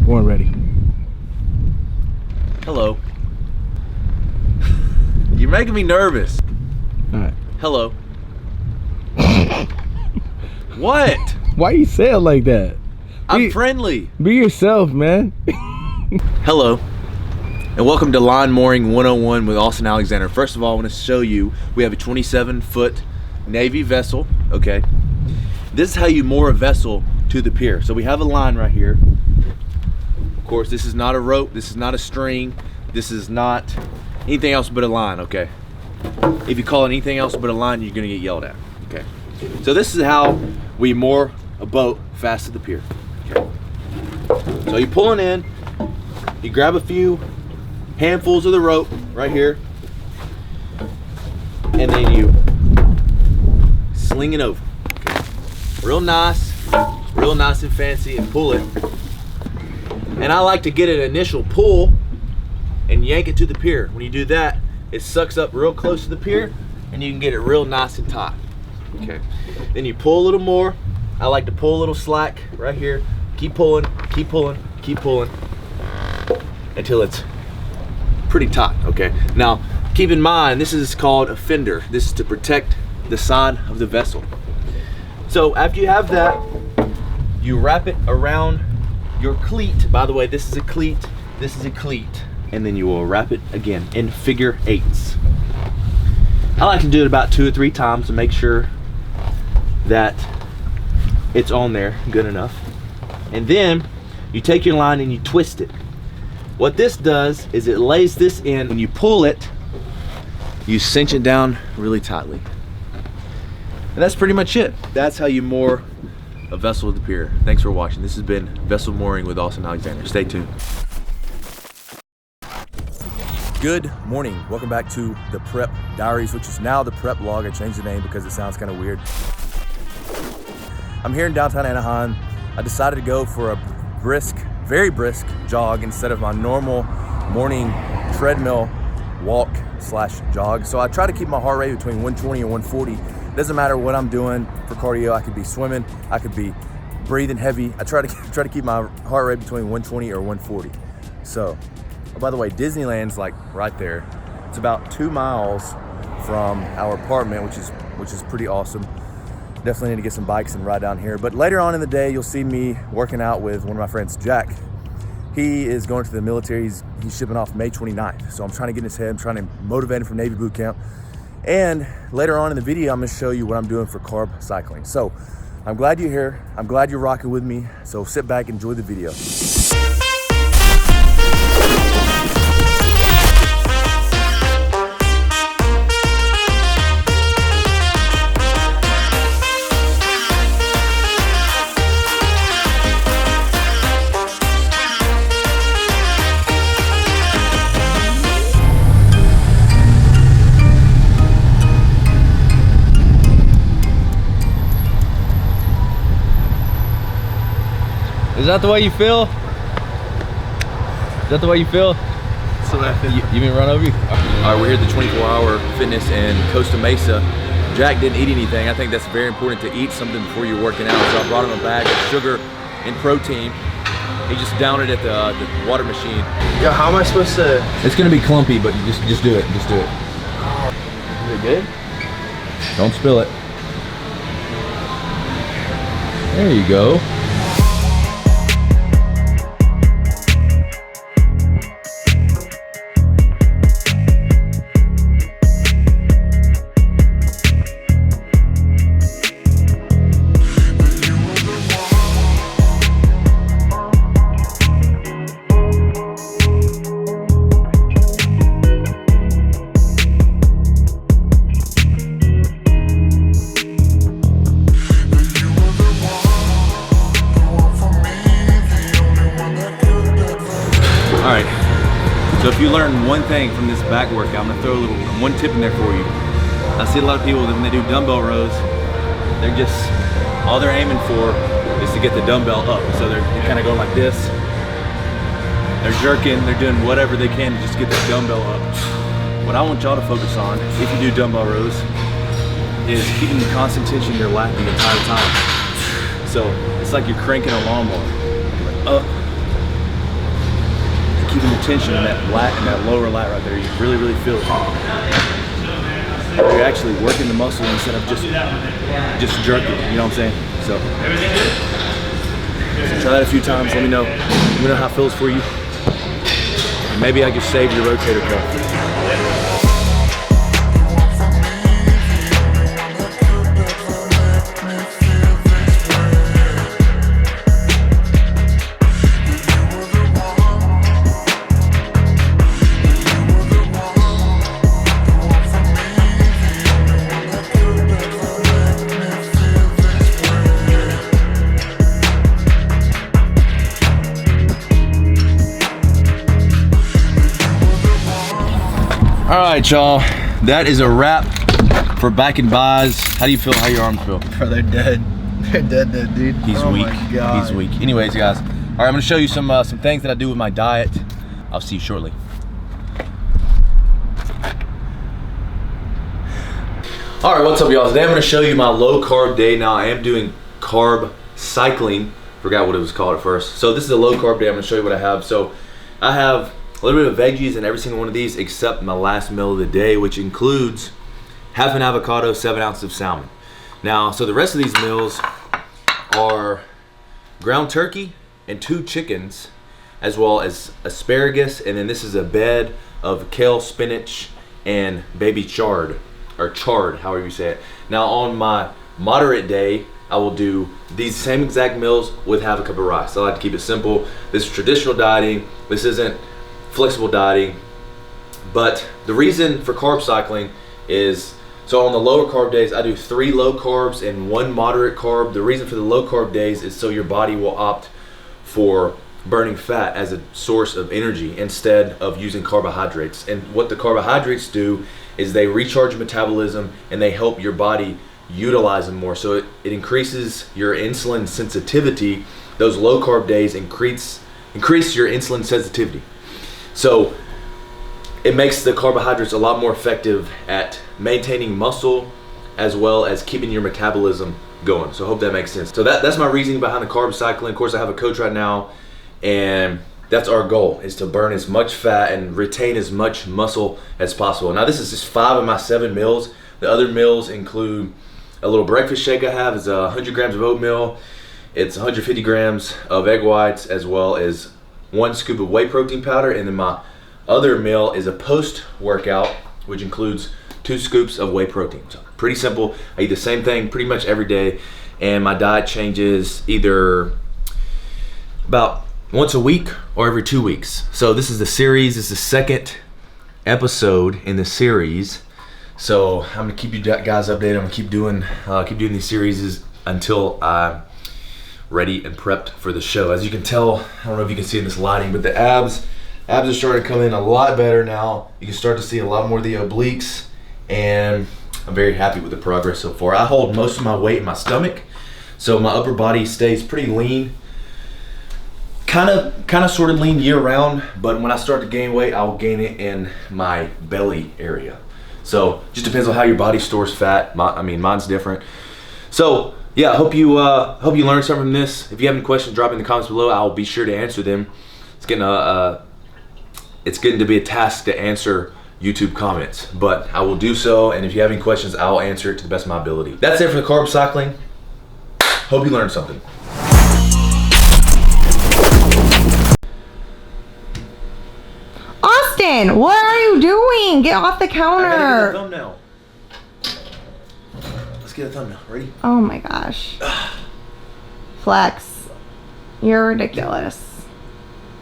One ready. Hello. You're making me nervous. All right. Hello. What? Why you say it like that? I'm friendly. Be yourself, man. Hello. And welcome to Line Mooring 101 with Austen Alexander. First of all, I want to show you, we have a 27-foot Navy vessel, okay? This is how you moor a vessel to the pier. So we have a line right here. Of course, this is not a rope, this is not a string, this is not anything else but a line, okay? If you call it anything else but a line, you're gonna get yelled at, okay? So this is how we moor a boat fast to the pier, okay? So you're pulling in, you grab a few handfuls of the rope right here, and then you sling it over, okay? Real nice and fancy, and pull it. And I like to get an initial pull and yank it to the pier. When you do that, it sucks up real close to the pier and you can get it real nice and tight. Okay. Then you pull a little more. I like to pull a little slack right here. Keep pulling, keep pulling, keep pulling until it's pretty tight, okay? Now, keep in mind, this is called a fender. This is to protect the side of the vessel. So after you have that, you wrap it around your cleat. By the way, this is a cleat, this is a cleat, and then you will wrap it again in figure eights. I like to do it about 2 or 3 times to make sure that it's on there good enough. And then you take your line and you twist it. What this does is it lays this in. When you pull it, you cinch it down really tightly. And that's pretty much it. That's how you moor a vessel at the pier. Thanks for watching. This has been Vessel Mooring with Austen Alexander. Stay tuned. Good morning. Welcome back to the Prep Diaries, which is now the Prep Log. I changed the name because it sounds kind of weird. I'm here in downtown Anaheim. I decided to go for a very brisk jog instead of my normal morning treadmill walk / jog. So I try to keep my heart rate between 120 and 140. Doesn't matter what I'm doing for cardio. I could be swimming, I could be breathing heavy. I try to keep my heart rate between 120 or 140. So, oh, by the way, Disneyland's like right there. It's about 2 miles from our apartment, which is pretty awesome. Definitely need to get some bikes and ride down here. But later on in the day, you'll see me working out with one of my friends, Jack. He is going to the military. He's shipping off May 29th. So I'm trying to get in his head. I'm trying to motivate him for Navy boot camp. And later on in the video, I'm gonna show you what I'm doing for carb cycling. So I'm glad you're here. I'm glad you're rocking with me. So sit back, enjoy the video. Is that the way you feel? Is that the way you feel? That's the way I feel. You mean run over you? All right, we're here at the 24-hour fitness in Costa Mesa. Jack didn't eat anything. I think that's very important to eat something before you're working out. So I brought him a bag of sugar and protein. He just downed it at the water machine. Yo, how am I supposed to? It's gonna be clumpy, but you just do it. Just do it. Is it good? Don't spill it. There you go. So if you learn one thing from this back workout, I'm gonna throw one tip in there for you. I see a lot of people that when they do dumbbell rows, they're just, all they're aiming for is to get the dumbbell up. So they're kind of going like this. They're jerking, they're doing whatever they can to just get the dumbbell up. What I want y'all to focus on, if you do dumbbell rows, is keeping the constant tension in your lat the entire time. So it's like you're cranking a lawnmower. Up, tension in that lat, in that lower lat right there. You really, really feel it. You're actually working the muscle instead of just jerking. You know what I'm saying? So try that a few times. Let me know how it feels for you. And maybe I can save your rotator cuff. All right, y'all, that is a wrap for back and buys. How do you feel? How your arms feel? Bro, they're dead. They're dead, dude. He's oh weak. My God. He's weak. Anyways, guys, all right, I'm gonna show you some things that I do with my diet. I'll see you shortly. All right, what's up, y'all? Today I'm gonna show you my low carb day. Now I am doing carb cycling. Forgot what it was called at first. So this is a low carb day. I'm gonna show you what I have. So I have a little bit of veggies in every single one of these except my last meal of the day, which includes half an avocado, 7 ounces of salmon. Now, so the rest of these meals are ground turkey and 2 chickens, as well as asparagus, and then this is a bed of kale, spinach, and baby chard, or chard, however you say it. Now on my moderate day, I will do these same exact meals with half a cup of rice. I like to keep it simple. This is traditional dieting. This isn't flexible dieting. But the reason for carb cycling is, so on the lower carb days, I do 3 low carbs and 1 moderate carb. The reason for the low carb days is so your body will opt for burning fat as a source of energy instead of using carbohydrates. And what the carbohydrates do is they recharge your metabolism and they help your body utilize them more. So it increases your insulin sensitivity. Those low carb days increase your insulin sensitivity. So it makes the carbohydrates a lot more effective at maintaining muscle as well as keeping your metabolism going. So I hope that makes sense. So that's my reasoning behind the carb cycling. Of course, I have a coach right now, and that's our goal, is to burn as much fat and retain as much muscle as possible. Now this is just 5 of my 7 meals. The other meals include a little breakfast shake I have. Is 100 grams of oatmeal. It's 150 grams of egg whites, as well as 1 scoop of whey protein powder. And then my other meal is a post-workout, which includes 2 scoops of whey protein. So pretty simple. I eat the same thing pretty much every day, and my diet changes either about once a week or every 2 weeks. So this is the series. This is the 2nd episode in the series. So I'm gonna keep you guys updated. I'm gonna keep doing these series until I'm ready and prepped for the show. As you can tell, I don't know if you can see in this lighting, but the abs are starting to come in a lot better now. You can start to see a lot more of the obliques, and I'm very happy with the progress so far. I hold most of my weight in my stomach, so my upper body stays pretty lean. Kind of sort of lean year round, but when I start to gain weight, I'll gain it in my belly area. So just depends on how your body stores fat. Mine's different. So yeah, I hope you learned something from this. If you have any questions, drop in the comments below. I'll be sure to answer them. It's getting to be a task to answer YouTube comments, but I will do so. And if you have any questions, I'll answer it to the best of my ability. That's it for the carb cycling. Hope you learned something. Austen, what are you doing? Get off the counter. I gotta get a thumbnail. Let's get a thumbnail. Ready? Oh my gosh. Flex. You're ridiculous.